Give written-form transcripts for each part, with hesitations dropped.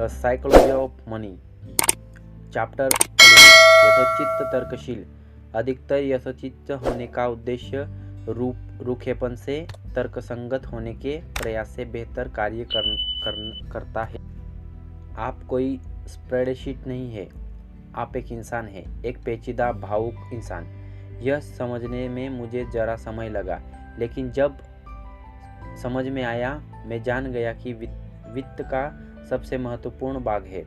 Psychology of money chapter 11 यथोचित तर्कशील। अधिकतर यथोचित होने का उद्देश्य रूखेपन से तर्कसंगत होने के प्रयास से बेहतर कार्य करता है। आप कोई स्प्रेडशीट नहीं है, आप एक इंसान है, एक पेचीदा भावुक इंसान। यह समझने में मुझे जरा समय लगा, लेकिन जब समझ में आया मैं जान गया कि वित्त का सबसे महत्वपूर्ण भाग है,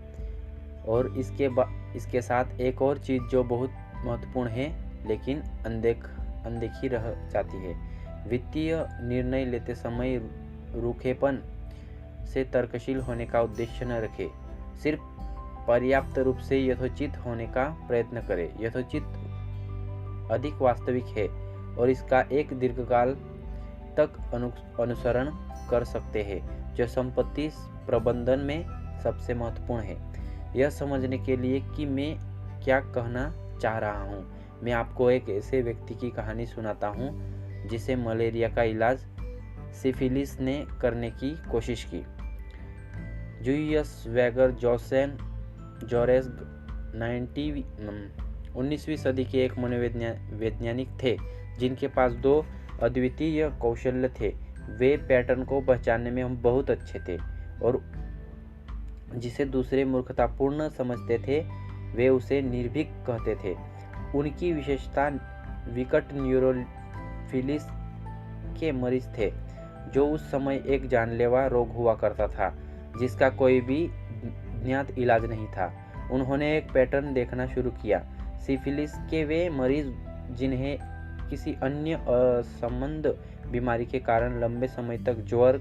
और इसके साथ एक और चीज़ जो बहुत महत्वपूर्ण है लेकिन अनदेखी रह जाती है। वित्तीय निर्णय लेते समय रूखेपन से तर्कशील होने का उद्देश्य न रखें, सिर्फ पर्याप्त रूप से यथोचित होने का प्रयत्न करें। यथोचित अधिक वास्तविक है और इसका एक दीर्घकाल तक अनुसरण कर सकते हैं, जो संपत्ति प्रबंधन में सबसे महत्वपूर्ण है। यह समझने के लिए कि मैं क्या कहना चाह रहा हूँ, मैं आपको एक ऐसे व्यक्ति की कहानी सुनाता हूँ जिसे मलेरिया का इलाज सिफिलिस ने करने की कोशिश की। जूलियस वेगर जोरेस्ग 19वीं सदी के एक मनोवैज्ञानिक थे जिनके पास दो अद्वितीय कौशल्य थे। वे पैटर्न को पहचानने में हम बहुत अच्छे थे और जिसे दूसरे मूर्खतापूर्ण समझते थे वे उसे निर्भीक कहते थे। उनकी विशेषता विकट न्यूरोफिलिस के मरीज थे, जो उस समय एक जानलेवा रोग हुआ करता था जिसका कोई भी ज्ञात इलाज नहीं था। उन्होंने एक पैटर्न देखना शुरू किया। सिफिलिस के वे मरीज जिन्हें किसी अन्य असंबद्ध बीमारी के कारण लंबे समय तक ज्वर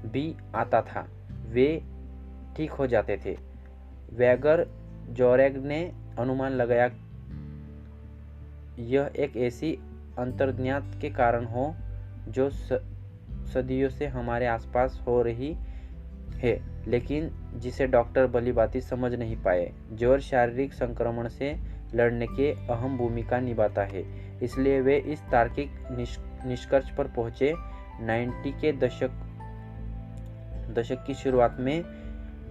भी आता था, वे ठीक हो जाते थे। वेगर जोरेग ने अनुमान लगाया यह एक ऐसी अंतर्ज्ञात के कारण हो जो सदियों से हमारे आसपास हो रही है, लेकिन जिसे डॉक्टर भलीभांति समझ नहीं पाए। ज्वर शारीरिक संक्रमण से लड़ने के अहम भूमिका निभाता है, इसलिए वे इस तार्किक निष्कर्ष पर पहुंचे। 90 के दशक की शुरुआत में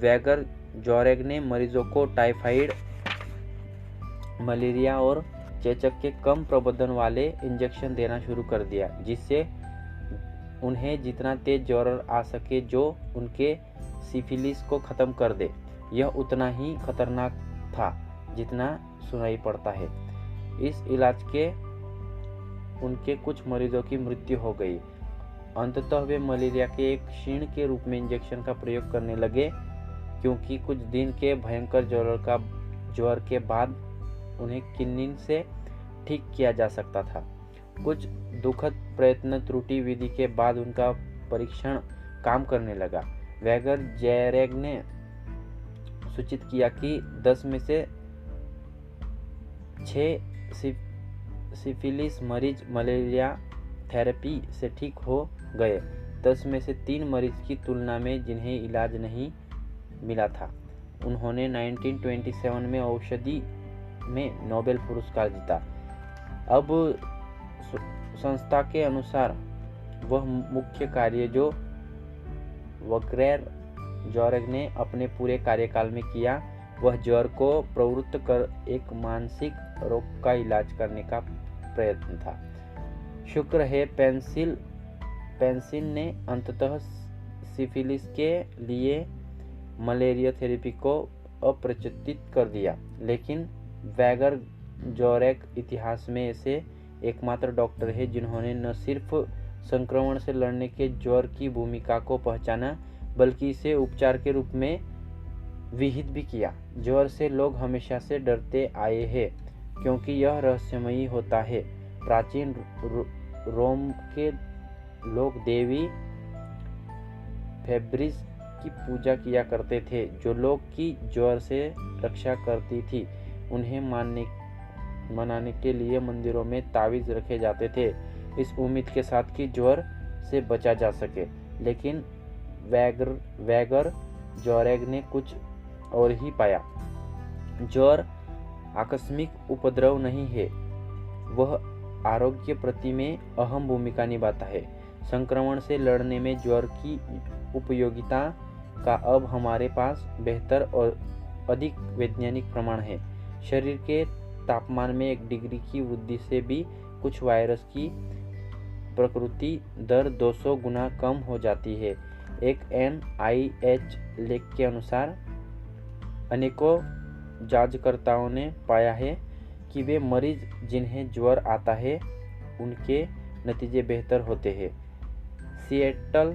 वेगर जोरेग ने मरीजों को टाइफाइड, मलेरिया और चेचक के कम प्रबंधन वाले इंजेक्शन देना शुरू कर दिया, जिससे उन्हें जितना तेज ज्वर आ सके जो उनके सिफिलिस को खत्म कर दे। यह उतना ही खतरनाक था जितना सुनाई पड़ता है। इस इलाज के उनके कुछ मरीजों की मृत्यु हो गई। अंततः वे मलेरिया के एक क्षीण के रूप में इंजेक्शन का प्रयोग करने लगे, क्योंकि कुछ दिन के भयंकर ज्वर के बाद उन्हें किन्नीन से ठीक किया जा सकता था। कुछ दुखद प्रयत्न त्रुटि विधि के बाद उनका परीक्षण काम करने लगा। वेगर जोरेग ने सूचित किया कि 10 में से 6 सिफिलिस मरीज मलेरिया थेरेपी से ठीक हो गए, 10 में से 3 मरीज की तुलना में जिन्हें इलाज नहीं मिला था। उन्होंने 1927 में औषधि में नोबेल पुरस्कार जीता। अब संस्था के अनुसार वह मुख्य कार्य जो वेगर जोरेग ने अपने पूरे कार्यकाल में किया, वह ज्वर को प्रवृत्त कर एक मानसिक रोग का इलाज करने का प्रयत्न था। शुक्र है पेंसिन ने अंततः सिफिलिस के लिए मलेरिया थेरेपी को अप्रचलित कर दिया, लेकिन वेगर जोरेग इतिहास में ऐसे एकमात्र डॉक्टर है जिन्होंने न सिर्फ संक्रमण से लड़ने के ज्वर की भूमिका को पहचाना, बल्कि इसे उपचार के रूप में विहित भी किया। ज्वर से लोग हमेशा से डरते आए हैं क्योंकि यह रहस्यमयी होता है। प्राचीन रोम के लोग देवी फेब्रिस की पूजा किया करते थे, जो लोग की ज्वर से रक्षा करती थी। उन्हें मनाने के लिए मंदिरों में तावीज रखे जाते थे, इस उम्मीद के साथ कि ज्वर से बचा जा सके। लेकिन वेगर जोरेग ने कुछ और ही पाया। ज्वर आकस्मिक उपद्रव नहीं है, वह आरोग्य प्रति में अहम भूमिका निभाता है। संक्रमण से लड़ने में ज्वर की उपयोगिता का अब हमारे पास बेहतर और अधिक वैज्ञानिक प्रमाण है। शरीर के तापमान में 1 डिग्री की वृद्धि से भी कुछ वायरस की प्रकृति दर 200 गुना कम हो जाती है। एक NIH लेख के अनुसार अनेकों जांचकर्ताओं ने पाया है कि वे मरीज जिन्हें ज्वर आता है उनके नतीजे बेहतर होते हैं। सिएटल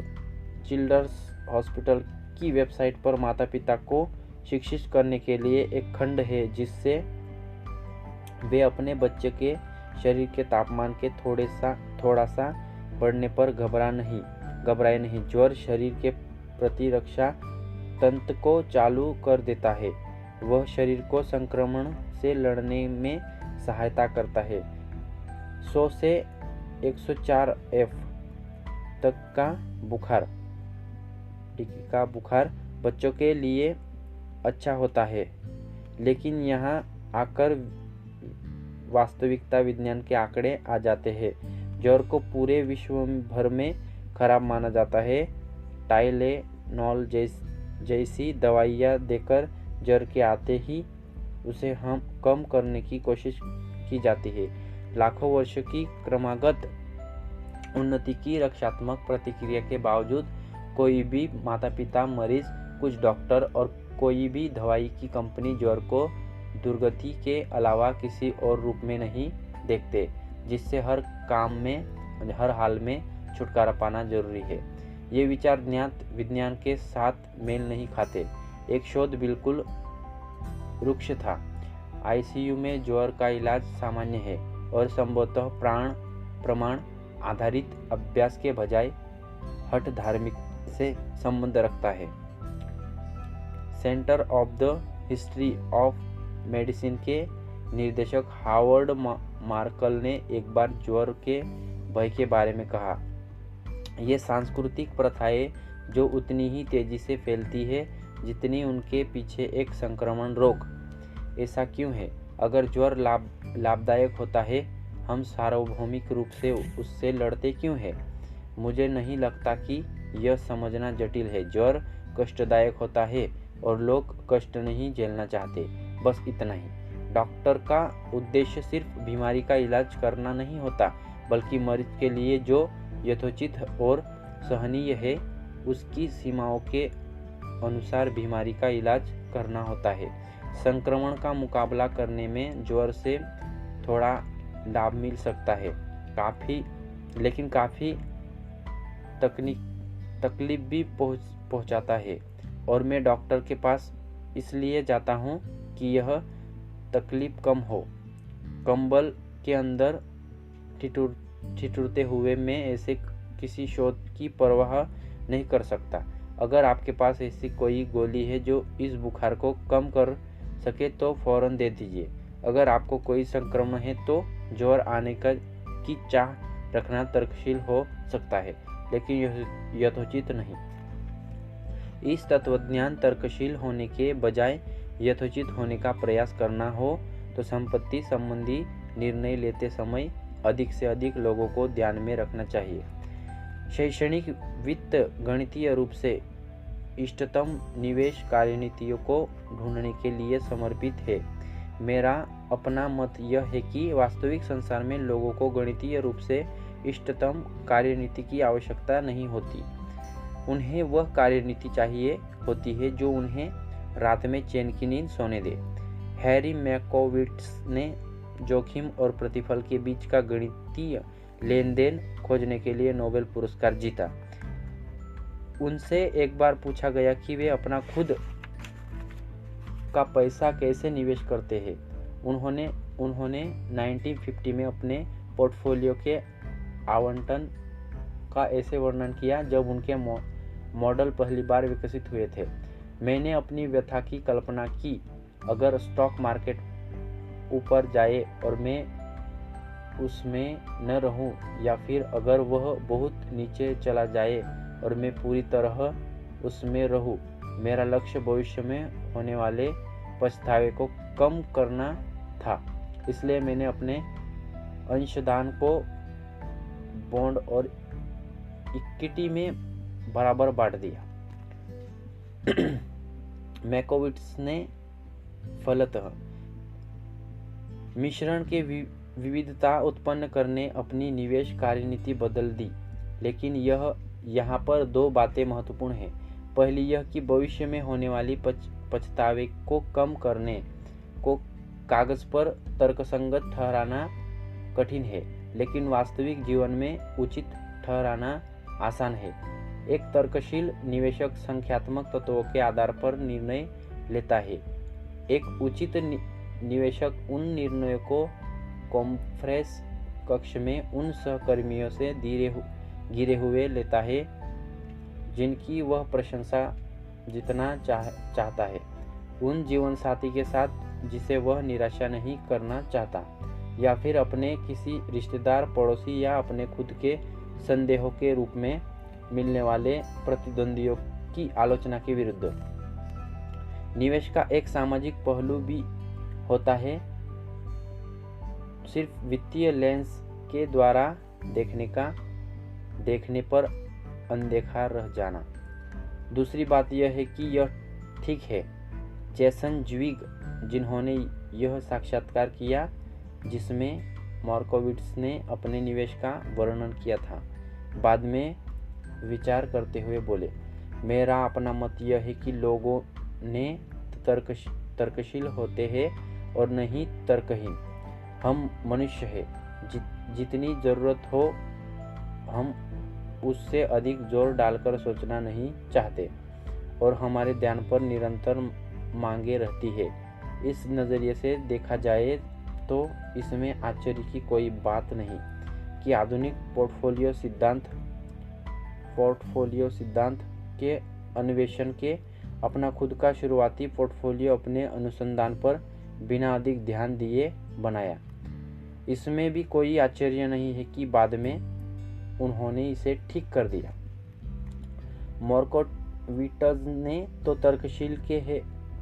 चिल्ड्रंस हॉस्पिटल की वेबसाइट पर माता पिता को शिक्षित करने के लिए एक खंड है जिससे वे अपने बच्चे के शरीर के तापमान के थोड़ा सा बढ़ने पर घबराए नहीं। ज्वर शरीर के प्रतिरक्षा तंत्र को चालू कर देता है। वह शरीर को संक्रमण से लड़ने में सहायता करता है। 100 से 104 F तक का बुखार डिग्री का बुखार बच्चों के लिए अच्छा होता है, लेकिन यहाँ आकर वास्तविकता विज्ञान के आंकड़े आ जाते हैं। ज्वर को पूरे विश्व भर में खराब माना जाता है। टाइलेनॉल जैसी दवाइयाँ देकर ज्वर के आते ही उसे हम कम करने की कोशिश की जाती है। लाखों वर्षों की क्रमागत उन्नति की रक्षात्मक प्रतिक्रिया के बावजूद कोई भी माता पिता, मरीज, कुछ डॉक्टर और कोई भी दवाई की कंपनी ज्वर को दुर्गति के अलावा किसी और रूप में नहीं देखते, जिससे हर हाल में छुटकारा पाना जरूरी है। ये विचार ज्ञात विज्ञान के साथ मेल नहीं खाते। एक शोध बिल्कुल रुक्ष था। ICU में ज्वर का इलाज सामान्य है और संभवतः प्रमाण आधारित अभ्यास के बजाय हठ धार्मिक से संबंध रखता है। Centre of the history of medicine के निर्देशक हावर्ड मार्कल ने एक बार ज्वर के भय के बारे में कहा, ये सांस्कृतिक प्रथाएं जो उतनी ही तेजी से फैलती है जितनी उनके पीछे एक संक्रमण रोग। ऐसा क्यों है? अगर ज्वर लाभदायक होता है, हम सार्वभौमिक रूप से उससे लड़ते क्यों हैं? मुझे नहीं लगता कि यह समझना जटिल है। ज्वर कष्टदायक होता है और लोग कष्ट नहीं झेलना चाहते, बस इतना ही। डॉक्टर का उद्देश्य सिर्फ बीमारी का इलाज करना नहीं होता, बल्कि मरीज के लिए जो यथोचित और सहनीय है उसकी सीमाओं के अनुसार बीमारी का इलाज करना होता है। संक्रमण का मुकाबला करने में ज्वर से थोड़ा लाभ मिल सकता है, लेकिन काफ़ी तकलीफ भी पहुंचाता है। और मैं डॉक्टर के पास इसलिए जाता हूं कि यह तकलीफ कम हो। कंबल के अंदर ठिठुरते हुए मैं ऐसे किसी शोध की परवाह नहीं कर सकता। अगर आपके पास ऐसी कोई गोली है जो इस बुखार को कम कर सके तो फौरन दे दीजिए। अगर आपको कोई संक्रमण है तो ज्वर आने की चाह रखना तर्कशील हो सकता है, लेकिन यथोचित नहीं। इस तत्वज्ञान तर्कशील होने के बजाय यथोचित होने का प्रयास करना हो तो संपत्ति संबंधी निर्णय लेते समय अधिक से अधिक लोगों को ध्यान में रखना चाहिए। शैक्षणिक वित्त गणितीय रूप से इष्टतम निवेश कार्यनीतियों को ढूंढने के लिए समर्पित है। मेरा अपना मत यह है कि वास्तविक संसार में लोगों को गणितीय रूप से इष्टतम कार्यनीति की आवश्यकता नहीं होती। उन्हें वह कार्यनीति चाहिए होती है जो उन्हें रात में चैन की नींद सोने दे। हैरी मैकोविट्स ने जोखिम और प्रतिफल के बीच का गणितीय लेन देन खोजने के लिए नोबेल पुरस्कार जीता। उनसे एक बार पूछा गया कि वे अपना खुद का पैसा कैसे निवेश करते हैं। उन्होंने 1950 में अपने पोर्टफोलियो के आवंटन का ऐसे वर्णन किया जब उनके मॉडल पहली बार विकसित हुए थे। मैंने अपनी व्यथा की कल्पना की, अगर स्टॉक मार्केट ऊपर जाए और मैं उसमें न रहूं, या फिर अगर वह बहुत नीचे चला जाए और मैं पूरी तरह उसमें रहूं। मेरा लक्ष्य भविष्य में होने वाले पछतावे को कम करना था, इसलिए मैंने अपने अंशदान को बॉन्ड और इक्विटी में बराबर बांट दिया। मैकोविट्स ने फलतः मिश्रण के विविधता उत्पन्न करने अपनी निवेश कार्यनीति बदल दी, लेकिन यहाँ पर दो बातें महत्वपूर्ण हैं। पहली यह कि भविष्य में होने वाली पछतावे को कम करने को कागज पर तर्कसंगत ठहराना कठिन है, लेकिन वास्तविक जीवन में उचित ठहराना आसान है। एक तर्कशील निवेशक संख्यात्मक तत्वों के आधार पर निर्णय लेता है। एक उचित निवेशक उन निर्णयों को कॉन्फ्रेंस कक्ष में उन सहकर्मियों से घिरे हुए लेता है जिनकी वह प्रशंसा जितना चाहता है, उन जीवन साथी के साथ जिसे वह निराशा नहीं करना चाहता, या फिर अपने किसी रिश्तेदार, पड़ोसी या अपने खुद के संदेहों के रूप में मिलने वाले प्रतिद्वंदियों की आलोचना के विरुद्ध। निवेश का एक सामाजिक पहलू भी होता है, सिर्फ वित्तीय लेंस के द्वारा देखने पर अनदेखा रह जाना। दूसरी बात यह है कि यह ठीक है। जेसन ज्विग, जिन्होंने यह साक्षात्कार किया जिसमें मार्कोविट्स ने अपने निवेश का वर्णन किया था, बाद में विचार करते हुए बोले, मेरा अपना मत यह है कि लोगों ने तर्कशील होते हैं और नहीं तर्कहीन। हम मनुष्य हैं, जितनी ज़रूरत हो हम उससे अधिक जोर डालकर सोचना नहीं चाहते और हमारे ध्यान पर निरंतर मांगे रहती है। इस नज़रिए से देखा जाए तो इसमें आश्चर्य की कोई बात नहीं कि आधुनिक पोर्टफोलियो सिद्धांत के अन्वेषण के अपना खुद का शुरुआती पोर्टफोलियो अपने अनुसंधान पर बिना अधिक ध्यान दिए बनाया। इसमें भी कोई आश्चर्य नहीं है कि बाद में उन्होंने इसे ठीक कर दिया। मार्कोविट्ज ने तो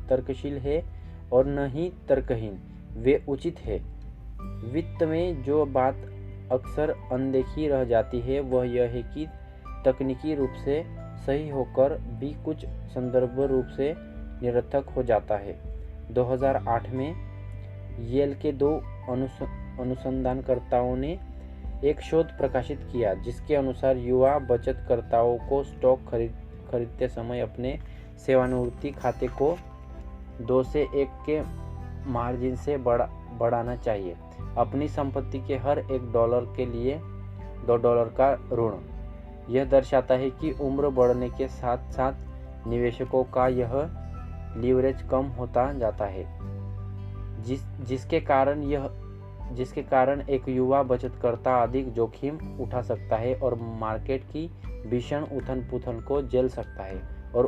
तर्कशील है और न ही तर्कहीन, वे उचित है। वित्त में जो बात अक्सर अनदेखी रह जाती है वह यह है कि तकनीकी रूप से सही होकर भी कुछ संदर्भ रूप से निरर्थक हो जाता है। 2008 में येल के दो अनुसंधानकर्ताओं ने एक शोध प्रकाशित किया जिसके अनुसार युवा बचतकर्ताओं को स्टॉक खरीदते समय अपने सेवानिवृत्ति खाते को 2 से 1 के मार्जिन से बढ़ाना चाहिए। अपनी संपत्ति के हर $1 के लिए $2 का ऋण। यह दर्शाता है कि उम्र बढ़ने के साथ साथ निवेशकों का यह लीवरेज कम होता जाता है, जिसके कारण एक युवा बचतकर्ता अधिक जोखिम उठा सकता है और मार्केट की भीषण उथल-पुथल को झेल सकता है, और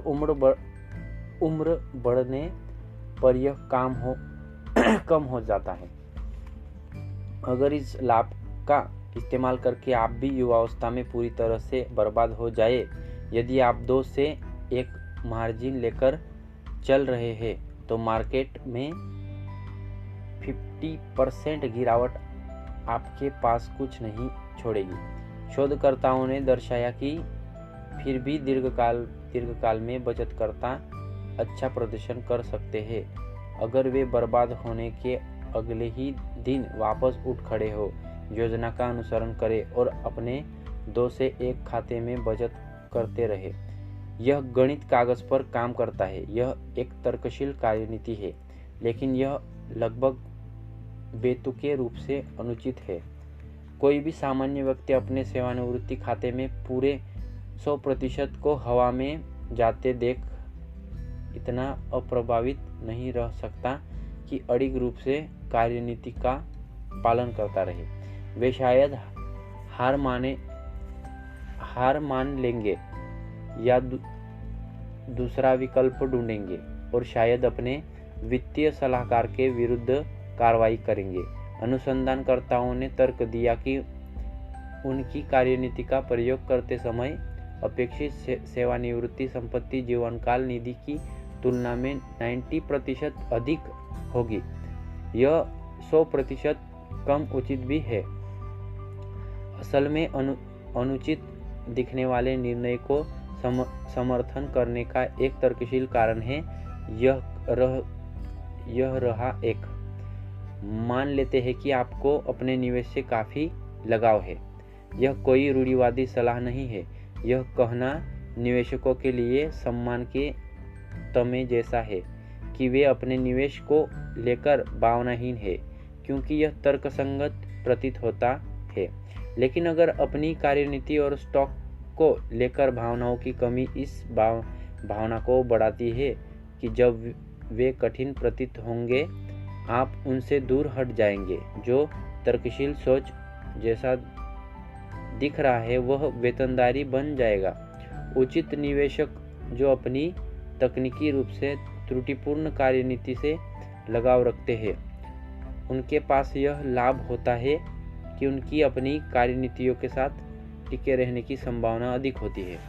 उम्र बढ़ने पर यह कम हो जाता है। अगर इस लाभ का इस्तेमाल करके आप भी युवावस्था में पूरी तरह से बर्बाद हो जाए, यदि आप 2 से 1 मार्जिन लेकर चल रहे हैं तो मार्केट में 50% गिरावट आपके पास कुछ नहीं छोड़ेगी। शोधकर्ताओं ने दर्शाया कि फिर भी दीर्घकाल में बचतकर्ता अच्छा प्रदर्शन कर सकते हैं अगर वे बर्बाद होने के अगले ही दिन वापस उठ खड़े हो, योजना का अनुसरण करें और अपने 2 से 1 खाते में बचत करते रहे। यह गणित कागज पर काम करता है, यह एक तर्कशील कार्यनीति है, लेकिन यह लगभग बेतुके रूप से अनुचित है। कोई भी सामान्य व्यक्ति अपने सेवानिवृत्ति खाते में पूरे 100% को हवा में जाते देख इतना अप्रभावित नहीं रह सकता कि अडिग रूप से कार्यनीति का पालन करता रहे। वे शायद हार मान लेंगे या दूसरा विकल्प ढूंढेंगे और शायद अपने वित्तीय सलाहकार के विरुद्ध कार्रवाई करेंगे। अनुसंधानकर्ताओं ने तर्क दिया कि उनकी कार्यनीति का प्रयोग करते समय अपेक्षित सेवानिवृत्ति संपत्ति जीवनकाल निधि की तुलना में 90% अधिक होगी। यह 100% कम उचित भी है। असल में अनुचित दिखने वाले निर्णय को समर्थन करने का एक तर्कशील कारण है। यह रहा एक। मान लेते हैं कि आपको अपने निवेश से काफ़ी लगाव है। यह कोई रूढ़िवादी सलाह नहीं है। यह कहना निवेशकों के लिए सम्मान के तमे जैसा है कि वे अपने निवेश को लेकर भावनाहीन है, क्योंकि यह तर्कसंगत प्रतीत होता है। लेकिन अगर अपनी कार्यनीति और स्टॉक को लेकर भावनाओं की कमी इस भावना को बढ़ाती है कि जब वे कठिन प्रतीत होंगे आप उनसे दूर हट जाएंगे। जो तर्कशील सोच जैसा दिख रहा है वह वेतनदारी बन जाएगा। उचित निवेशक जो अपनी तकनीकी रूप से त्रुटिपूर्ण कार्यनीति से लगाव रखते हैं, उनके पास यह लाभ होता है कि उनकी अपनी कार्यनीतियों के साथ टिके रहने की संभावना अधिक होती है।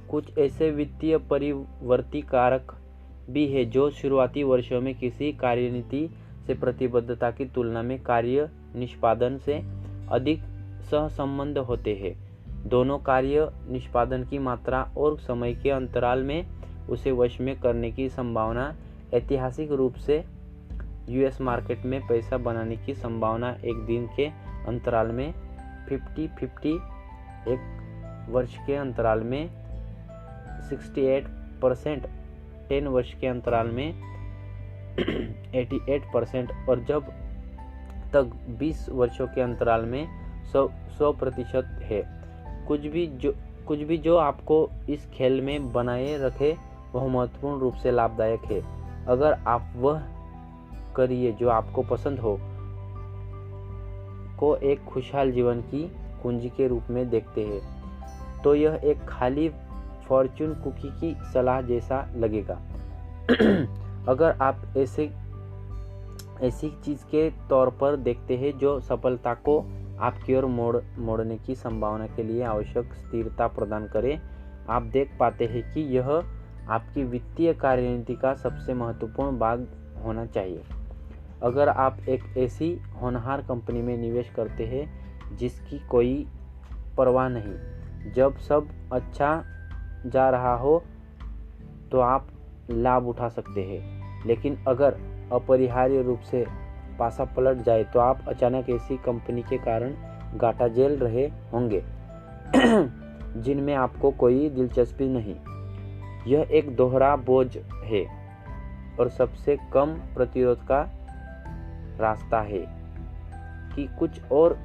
कुछ ऐसे वित्तीय परिवर्ती कारक भी है जो शुरुआती वर्षों में किसी कार्यनीति से प्रतिबद्धता की तुलना में कार्य निष्पादन से अधिक सहसंबंध होते हैं। दोनों कार्य निष्पादन की मात्रा और समय के अंतराल में उसे वश में करने की संभावना ऐतिहासिक रूप से यूएस मार्केट में पैसा बनाने की संभावना एक दिन के अंतराल में 50-50, एक वर्ष के अंतराल में 68%, 10 वर्ष के अंतराल में 88% और जब तक 20 वर्षों के अंतराल में 100% है। कुछ भी जो आपको इस खेल में बनाए रखे वह महत्वपूर्ण रूप से लाभदायक है। अगर आप वह करिए जो आपको पसंद हो को एक खुशहाल जीवन की कुंजी के रूप में देखते हैं, तो यह एक खाली फॉर्चून कुकी की सलाह जैसा लगेगा। अगर आप ऐसी चीज के तौर पर देखते हैं जो सफलता को आपकी ओर मोड़ने की संभावना के लिए आवश्यक स्थिरता प्रदान करे, आप देख पाते हैं कि यह आपकी वित्तीय कार्यनीति का सबसे महत्वपूर्ण भाग होना चाहिए। अगर आप एक ऐसी होनहार कंपनी में निवेश करते हैं जिसकी कोई परवाह नहीं, जब सब अच्छा जा रहा हो तो आप लाभ उठा सकते हैं, लेकिन अगर अपरिहार्य रूप से पासा पलट जाए तो आप अचानक ऐसी कंपनी के कारण घाटा झेल रहे होंगे जिनमें आपको कोई दिलचस्पी नहीं। यह एक दोहरा बोझ है और सबसे कम प्रतिरोध का रास्ता है कि कुछ और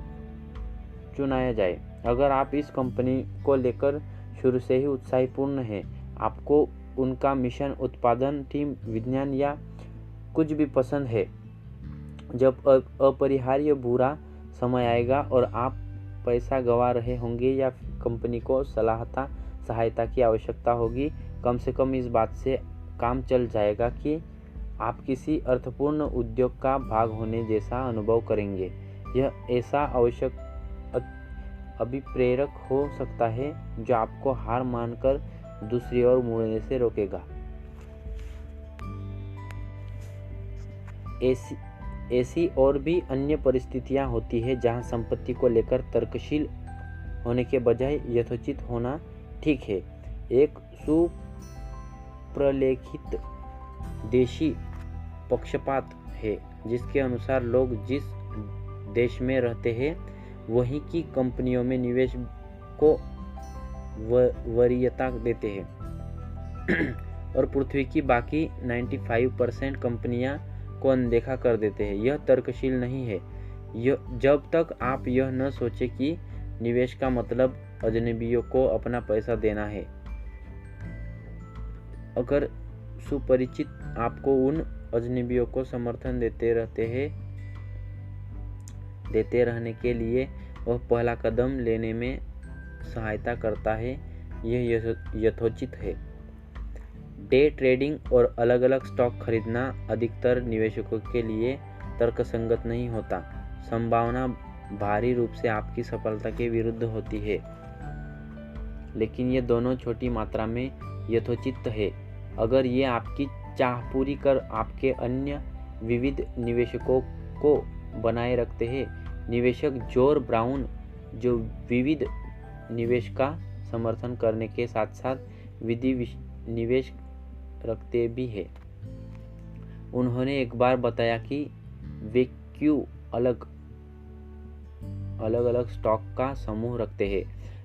चुनाया जाए। अगर आप इस कंपनी को लेकर शुरू से ही उत्साहपूर्ण हैं, आपको उनका मिशन, उत्पादन, टीम, विज्ञान या कुछ भी पसंद है, जब अपरिहार्य बुरा समय आएगा और आप पैसा गंवा रहे होंगे या कंपनी को सहायता की आवश्यकता होगी, कम से कम इस बात से काम चल जाएगा कि आप किसी अर्थपूर्ण उद्योग का भाग होने जैसा अनुभव करेंगे। यह ऐसा आवश्यक अभिप्रेरक हो सकता है जो आपको हार मानकर दूसरी ओर मुड़ने से रोकेगा। ऐसी और भी अन्य परिस्थितियां होती है जहां संपत्ति को लेकर तर्कशील होने के बजाय यथोचित होना ठीक है। एक सुप्रलेखित देशी पक्षपात है जिसके अनुसार लोग जिस देश में रहते हैं वहीं की कंपनियों में निवेश को वरीयता देते हैं और पृथ्वी की बाकी 95% कंपनियां को अनदेखा कर देते हैं। यह तर्कशील नहीं है जब तक आप यह न सोचें कि निवेश का मतलब अजनबियों को अपना पैसा देना है। अगर सुपरिचित आपको उन अजनबियों को समर्थन देते रहने के लिए वह पहला कदम लेने में सहायता करता है, यह यथोचित है। डे ट्रेडिंग और अलग अलग स्टॉक खरीदना अधिकतर निवेशकों के लिए तर्कसंगत नहीं होता। संभावना भारी रूप से आपकी सफलता के विरुद्ध होती है, लेकिन ये दोनों छोटी मात्रा में यथोचित है। अगर ये आपकी चाह पूरी कर आपके अन्य विविध निवेशकों को बनाए रखते हैं। निवेशक जॉर्ज ब्राउन, जो विविध निवेश का समर्थन करने के साथ साथ विधि निवेश रखते भी हैं। उन्होंने एक बार बताया कि वे क्यों अलग अलग स्टॉक का समूह रखते हैं।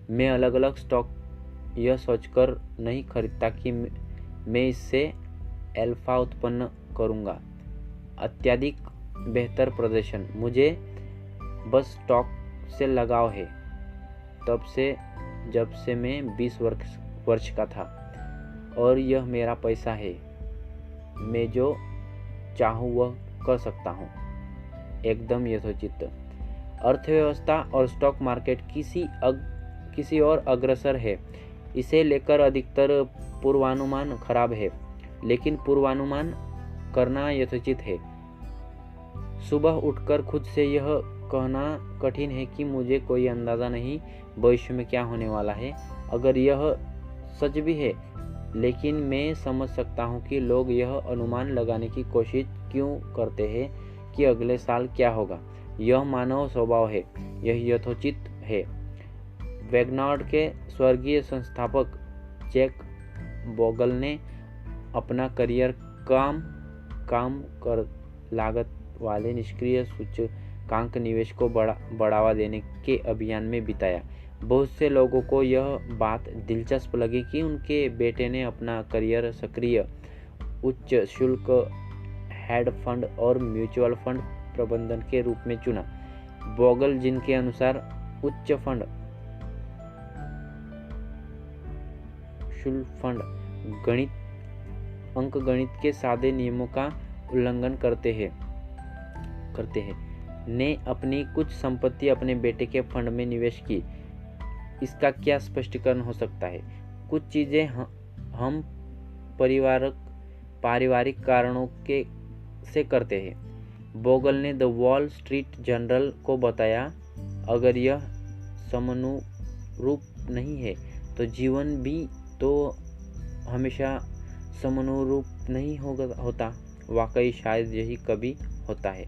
मैं अलग अलग स्टॉक यह सोचकर नहीं खरीदता कि मैं इससे अल्फा उत्पन्न करूंगा, अत्यधिक बेहतर प्रदर्शन। मुझे बस स्टॉक से लगाव है जब से मैं 20 वर्ष का था, और यह मेरा पैसा है। मैं जो चाहूँ वह कर सकता हूँ। एकदम यथोचित। अर्थव्यवस्था और स्टॉक मार्केट किसी और अग्रसर है। इसे लेकर अधिकतर पूर्वानुमान खराब है, लेकिन पूर्वानुमान करना यथोचित है। सुबह उठकर खुद से यह कहना कठिन है कि मुझे कोई अंदाज़ा नहीं भविष्य में क्या होने वाला है। अगर यह सच भी है, लेकिन मैं समझ सकता हूँ कि लोग यह अनुमान लगाने की कोशिश क्यों करते हैं कि अगले साल क्या होगा। यह मानव स्वभाव है, यह यथोचित है। वैगनार्ड के स्वर्गीय संस्थापक जैक बोगल ने अपना करियर काम कर लागत वाले निष्क्रिय सूचकांक निवेश को बढ़ावा देने के अभियान में बिताया। बहुत से लोगों को यह बात दिलचस्प लगी कि उनके बेटे ने अपना करियर सक्रिय उच्च शुल्क हेड फंड और म्यूचुअल फंड प्रबंधन के रूप में चुना। बोगल, जिनके अनुसार उच्च फंड शुल्क फंड अंकगणित के सादे नियमों का उल्लंघन करते हैं, ने अपनी कुछ संपत्ति अपने बेटे के फंड में निवेश की। इसका क्या स्पष्टीकरण हो सकता है? कुछ चीजें हम पारिवारिक कारणों से करते हैं। बोगल ने द वॉल स्ट्रीट जर्नल को बताया, अगर यह समनुरूप नहीं है तो जीवन भी तो हमेशा समनुरूप नहीं होता। वाकई शायद यही कभी होता है।